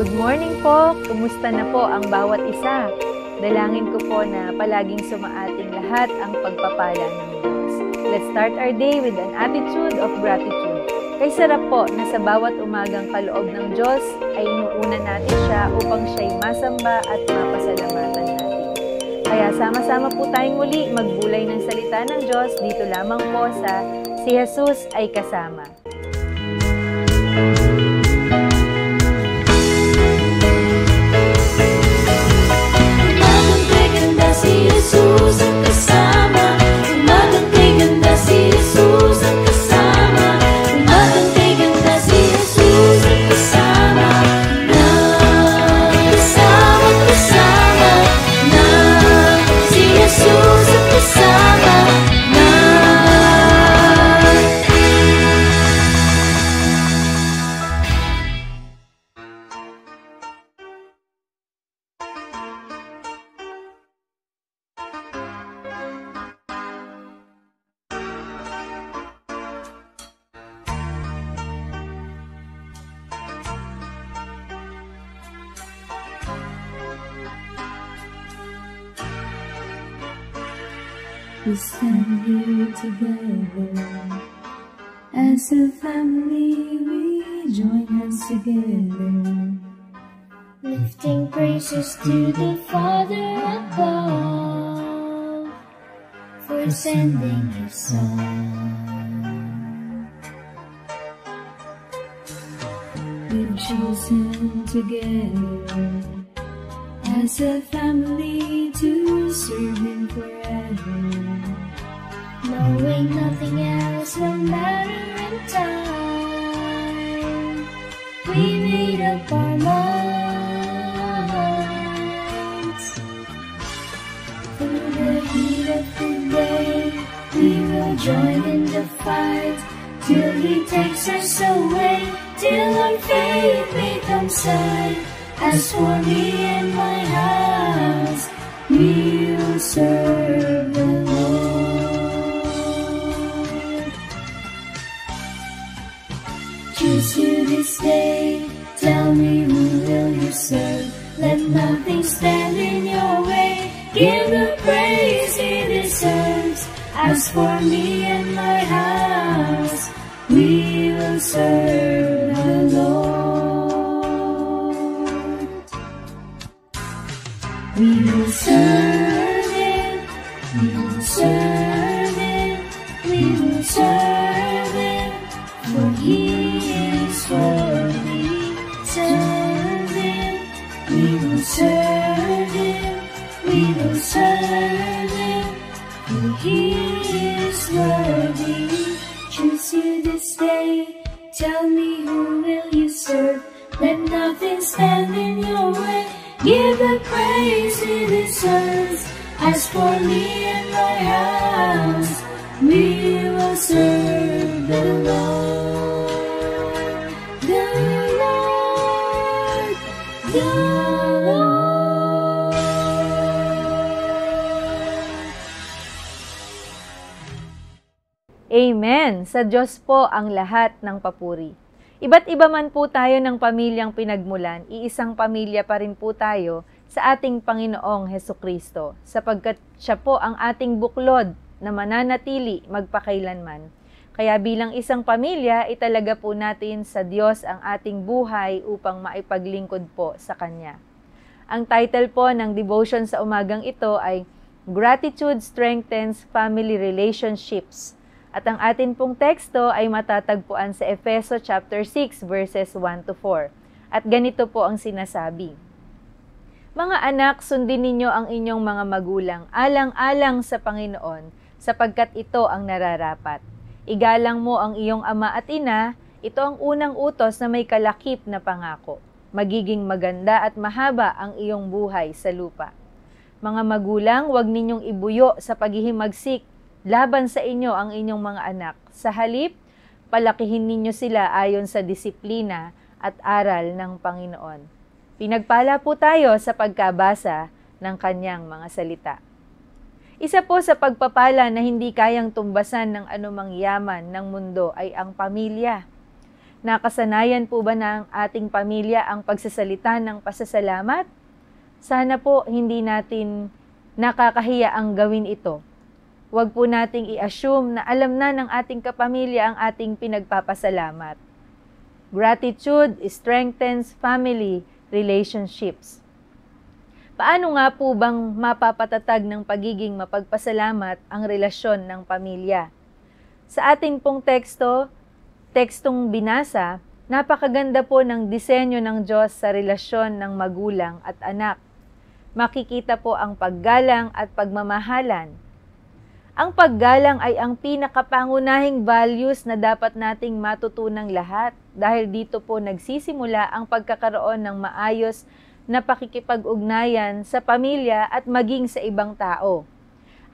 Good morning po! Kumusta na po ang bawat isa? Dalangin ko po na palaging sumaating lahat ang pagpapala ng Diyos. Let's start our day with an attitude of gratitude. Kay sarap po na sa bawat umagang kaloob ng Diyos ay inuuna natin siya upang siya'y masamba at mapasalamatan natin. Kaya sama-sama po tayong muli magbulay ng salita ng Diyos dito lamang po sa Si Jesus ay Kasama. Si Jesus ang kasama, umagang kay ganda si Jesus ang kasama, umagang kay ganda si Jesus ang kasama, na kasama, kasama, na si Jesus ang kasama, na. We stand here together as a family. We join hands together, lifting praises to the Father above for sending His Son. We've chosen together as a family to serve Him forever, knowing nothing else will matter in time. We made up our minds. Through the heat of the day, we will join in the fight till He takes us away, till our faith becomes sight. As for me and my house, we will serve the Lord. Choose you this day, tell me who will you serve. Let nothing stand in your way, give the praise He deserves. As for me and my house, we will serve the Lord. We will serve Him, we will serve Him, we will serve Him, for He is worthy. Serve Him, we will serve Him, we will serve Him, for He is worthy. Choose you this day, tell me who will you serve. Let nothing stand in your way, give the praise He deserves. As for me and my house, we will serve the Lord, the Lord, the Lord. Amen! Sa Diyos po ang lahat ng papuri. Iba't iba man po tayo ng pamilyang pinagmulan, iisang pamilya pa rin po tayo sa ating Panginoong Hesukristo, sapagkat Siya po ang ating buklod na mananatili magpakailanman. Kaya bilang isang pamilya, italaga po natin sa Diyos ang ating buhay upang maipaglingkod po sa Kanya. Ang title po ng devotion sa umagang ito ay Gratitude Strengthens Family Relationships. At ang atin pong teksto ay matatagpuan sa Efeso chapter 6 verses 1 to 4. At ganito po ang sinasabi. Mga anak, sundin ninyo ang inyong mga magulang, alang-alang sa Panginoon, sapagkat ito ang nararapat. Igalang mo ang iyong ama at ina, ito ang unang utos na may kalakip na pangako. Magiging maganda at mahaba ang iyong buhay sa lupa. Mga magulang, huwag ninyong ibuyo sa paghihimagsik laban sa inyo ang inyong mga anak. Sa halip, palakihin ninyo sila ayon sa disiplina at aral ng Panginoon. Pinagpala po tayo sa pagkabasa ng Kanyang mga salita. Isa po sa pagpapala na hindi kayang tumbasan ng anumang yaman ng mundo ay ang pamilya. Nakasanayan po ba ng ating pamilya ang pagsasalita ng pasasalamat? Sana po hindi natin nakakahiya ang gawin ito. Huwag po nating i-assume na alam na ng ating kapamilya ang ating pinagpapasalamat. Gratitude strengthens family relationships. Paano nga po bang mapapatatag ng pagiging mapagpasalamat ang relasyon ng pamilya? Sa atin pong tekstong binasa, napakaganda po ng disenyo ng Diyos sa relasyon ng magulang at anak. Makikita po ang paggalang at pagmamahalan. Ang paggalang ay ang pinakapangunahing values na dapat nating matutunang lahat dahil dito po nagsisimula ang pagkakaroon ng maayos na pakikipag-ugnayan sa pamilya at maging sa ibang tao.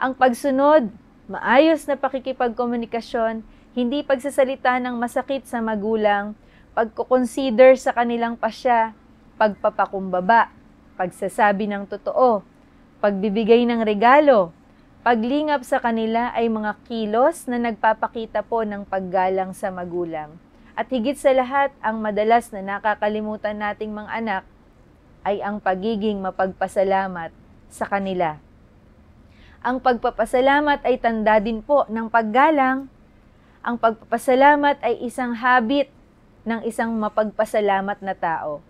Ang pagsunod, maayos na pakikipagkomunikasyon, hindi pagsasalita ng masakit sa magulang, pagkukonsider sa kanilang pasya, pagpapakumbaba, pagsasabi ng totoo, pagbibigay ng regalo, paglingap sa kanila ay mga kilos na nagpapakita po ng paggalang sa magulang. At higit sa lahat, ang madalas na nakakalimutan nating mga anak ay ang pagiging mapagpasalamat sa kanila. Ang pagpapasalamat ay tanda din po ng paggalang. Ang pagpapasalamat ay isang habit ng isang mapagpasalamat na tao.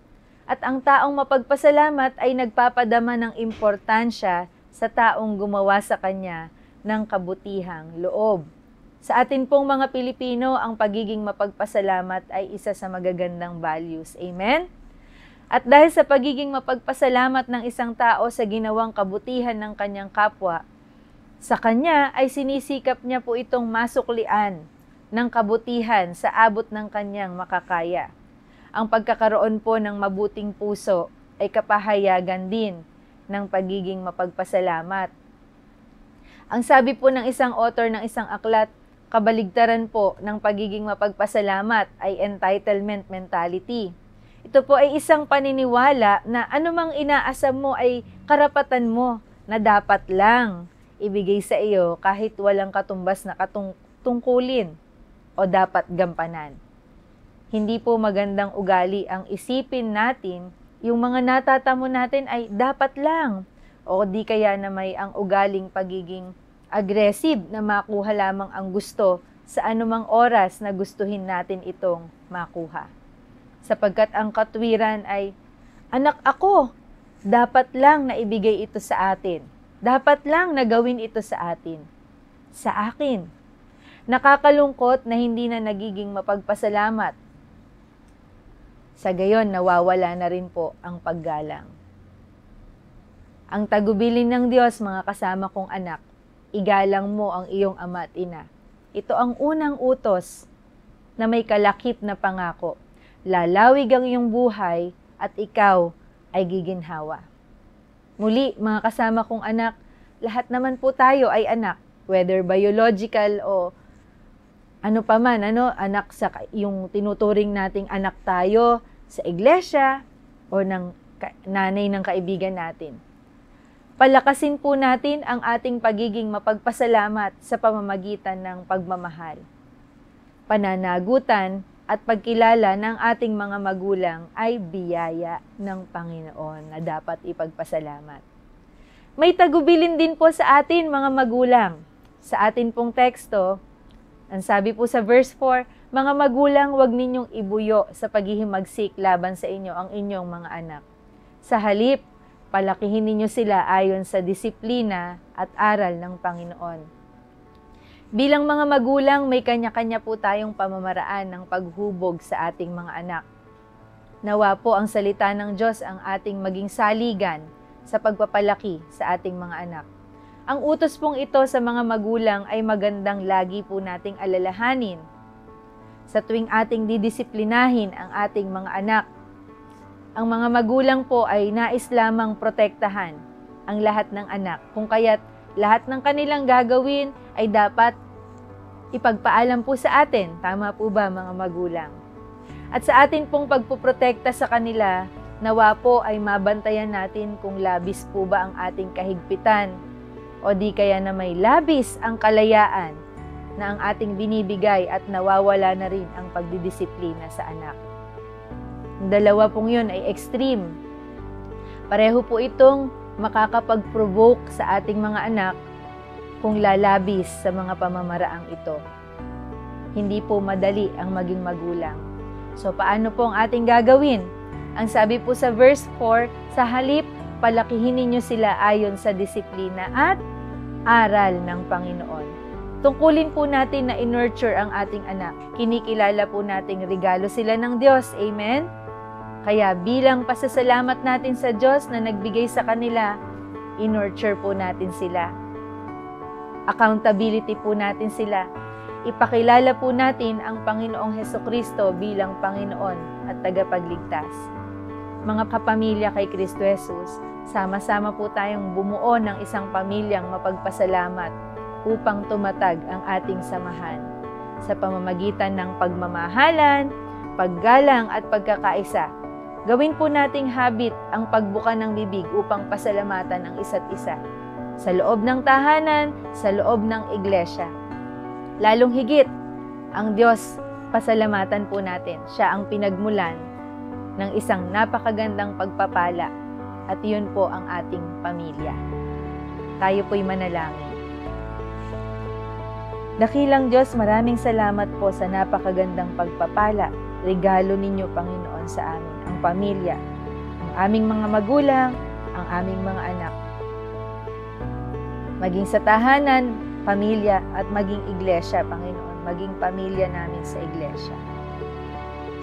At ang taong mapagpasalamat ay nagpapadama ng importansya sa taong gumawa sa kanya ng kabutihang loob. Sa atin pong mga Pilipino, ang pagiging mapagpasalamat ay isa sa magagandang values. Amen? At dahil sa pagiging mapagpasalamat ng isang tao sa ginawang kabutihan ng kanyang kapwa, sa kanya ay sinisikap niya po itong masuklian ng kabutihan sa abot ng kanyang makakaya. Ang pagkakaroon po ng mabuting puso ay kapahayagan din ng pagiging mapagpasalamat. Ang sabi po ng isang author ng isang aklat, kabaligtaran po ng pagiging mapagpasalamat ay entitlement mentality. Ito po ay isang paniniwala na anumang inaasam mo ay karapatan mo na dapat lang ibigay sa iyo kahit walang katumbas na tungkulin o dapat gampanan. Hindi po magandang ugali ang isipin natin yung mga natatamo natin ay dapat lang o di kaya na may ang ugaling pagiging aggressive na makuha lamang ang gusto sa anumang oras na gustuhin natin itong makuha. Sapagkat ang katwiran ay, anak ako, dapat lang na ibigay ito sa atin. Dapat lang na gawin ito sa atin. Sa akin. Nakakalungkot na hindi na nagiging mapagpasalamat. Sa gayon, nawawala na rin po ang paggalang. Ang tagubilin ng Diyos, mga kasama kong anak, igalang mo ang iyong ama at ina. Ito ang unang utos na may kalakip na pangako. Lalawig ang iyong buhay at ikaw ay giginhawa. Muli, mga kasama kong anak, lahat naman po tayo ay anak, whether biological o ano pa man, anak sa yung tinuturing nating anak tayo sa iglesia o ng nanay ng kaibigan natin. Palakasin po natin ang ating pagiging mapagpasalamat sa pamamagitan ng pagmamahal, pananagutan at pagkilala ng ating mga magulang ay biyaya ng Panginoon na dapat ipagpasalamat. May tagubilin din po sa atin mga magulang. Sa atin pong teksto, ang sabi po sa verse 4, mga magulang, huwag ninyong ibuyo sa paghihimagsik laban sa inyo ang inyong mga anak. Sa halip, palakihin ninyo sila ayon sa disiplina at aral ng Panginoon. Bilang mga magulang, may kanya-kanya po tayong pamamaraan ng paghubog sa ating mga anak. Nawa po ang salita ng Diyos ang ating maging saligan sa pagpapalaki sa ating mga anak. Ang utos pong ito sa mga magulang ay magandang lagi po nating alalahanin sa tuwing ating didisiplinahin ang ating mga anak. Ang mga magulang po ay nais lamang protektahan ang lahat ng anak, kung kaya't lahat ng kanilang gagawin ay dapat ipagpaalam po sa atin. Tama po ba mga magulang? At sa atin pong pagpuprotekta sa kanila, nawa po ay mabantayan natin kung labis po ba ang ating kahigpitan o di kaya na may labis ang kalayaan na ang ating binibigay at nawawala na rin ang pagdidisiplina sa anak. Ang dalawa pong yun ay extreme. Pareho po itong makakapag-provoke sa ating mga anak kung lalabis sa mga pamamaraang ito. Hindi po madali ang maging magulang. So, paano po ang ating gagawin? Ang sabi po sa verse 4, sa halip, palakihin ninyo sila ayon sa disiplina at aral ng Panginoon. Tungkulin po natin na in-nurture ang ating anak. Kinikilala po nating regalo sila ng Diyos. Amen? Kaya bilang pasasalamat natin sa Diyos na nagbigay sa kanila, in-nurture po natin sila. Accountability po natin sila. Ipakilala po natin ang Panginoong Hesukristo bilang Panginoon at tagapagligtas. Mga kapamilya kay Kristo Jesus, sama-sama po tayong bumuo ng isang pamilyang mapagpasalamat upang tumatag ang ating samahan sa pamamagitan ng pagmamahalan, paggalang at pagkakaisa. Gawin po nating habit ang pagbuka ng bibig upang pasalamatan ang isa't isa sa loob ng tahanan, sa loob ng iglesia. Lalong higit, ang Diyos, pasalamatan po natin. Siya ang pinagmulan ng isang napakagandang pagpapala at yun po ang ating pamilya. Tayo po'y manalangin. Dakilang Diyos, maraming salamat po sa napakagandang pagpapala. Regalo ninyo, Panginoon, sa amin, ang pamilya, ang aming mga magulang, ang aming mga anak. Maging sa tahanan, pamilya, at maging iglesia, Panginoon, maging pamilya namin sa iglesia.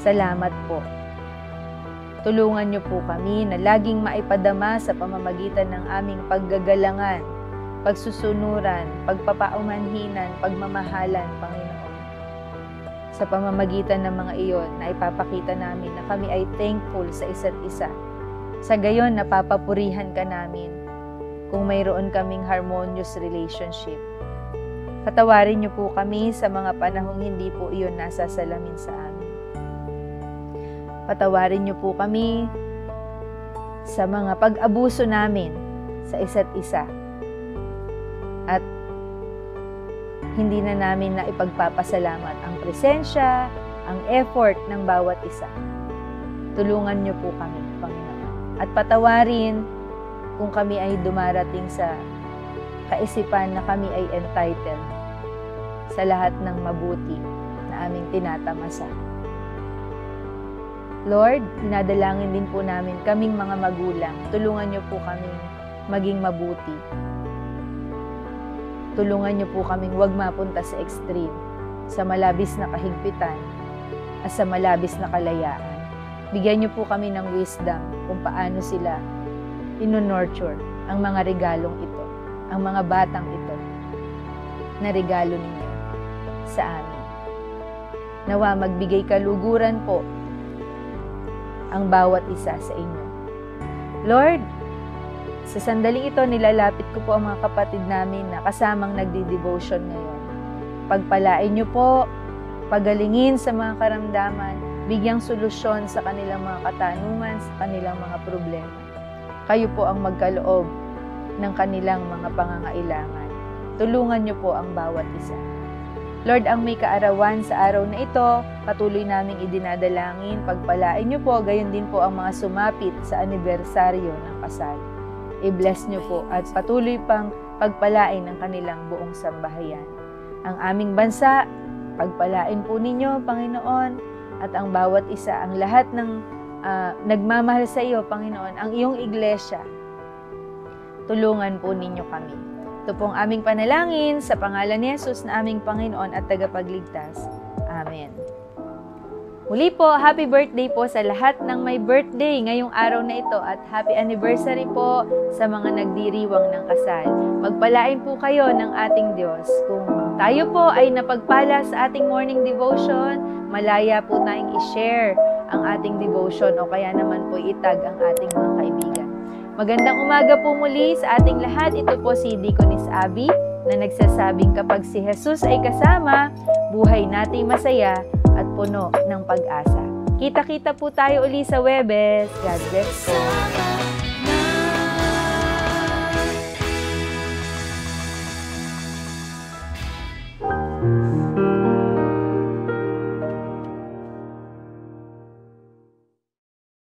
Salamat po. Tulungan niyo po kami na laging maipadama sa pamamagitan ng aming paggagalangan, pagsusunuran, pagpapaumanhinan, pagmamahalan, Panginoon. Sa pamamagitan ng mga iyon na ipapakita namin na kami ay thankful sa isa't isa. Sa gayon, napapapurihan ka namin kung mayroon kaming harmonious relationship. Patawarin niyo po kami sa mga panahong hindi po iyon nasasalamin sa amin. Patawarin niyo po kami sa mga pag-abuso namin sa isa't isa. At hindi na namin na ipagpapasalamat ang presensya, ang effort ng bawat isa. Tulungan niyo po kami, Panginoon. At patawarin kung kami ay dumarating sa kaisipan na kami ay entitled sa lahat ng mabuti na aming tinatamasa. Lord, dinadalangin din po namin kaming mga magulang. Tulungan niyo po kaming maging mabuti. Tulungan niyo po kaming huwag mapunta sa extreme, sa malabis na kahigpitan, at sa malabis na kalayaan. Bigyan niyo po kami ng wisdom kung paano sila ino-nurture ang mga regalong ito, ang mga batang ito, na regalo ninyo sa amin. Nawa magbigay kaluguran po ang bawat isa sa inyo. Lord, sa sandaling ito, nilalapit ko po ang mga kapatid namin na kasamang nagdi-devotion ngayon. Pagpalain niyo po, pagalingin sa mga karamdaman, bigyang solusyon sa kanilang mga katanungan, sa kanilang mga problema. Kayo po ang magkaloob ng kanilang mga pangangailangan. Tulungan niyo po ang bawat isa. Lord, ang may kaarawan sa araw na ito, patuloy naming idinadalangin, pagpalain niyo po, gayon din po ang mga sumapit sa anibersaryo ng kasal. I-bless niyo po at patuloy pang pagpalain ng kanilang buong sambahayan. Ang aming bansa, pagpalain po ninyo, Panginoon, at ang bawat isa, ang lahat ng nagmamahal sa iyo, Panginoon, ang iyong iglesia, tulungan po ninyo kami. Ito pong aming panalangin sa pangalan ni Jesus na aming Panginoon at tagapagligtas. Amen. Muli po, happy birthday po sa lahat ng may birthday ngayong araw na ito at happy anniversary po sa mga nagdiriwang ng kasal. Magpalain po kayo ng ating Diyos. Kung tayo po ay napagpala sa ating morning devotion, malaya po tayong i-share ang ating devotion o kaya naman po itag ang ating mga kaibigan. Magandang umaga po muli sa ating lahat. Ito po si Deaconess Abby na nagsasabing kapag si Jesus ay kasama, buhay natin masaya at puno ng pag-asa. Kita-kita po tayo uli sa Webes. God bless po.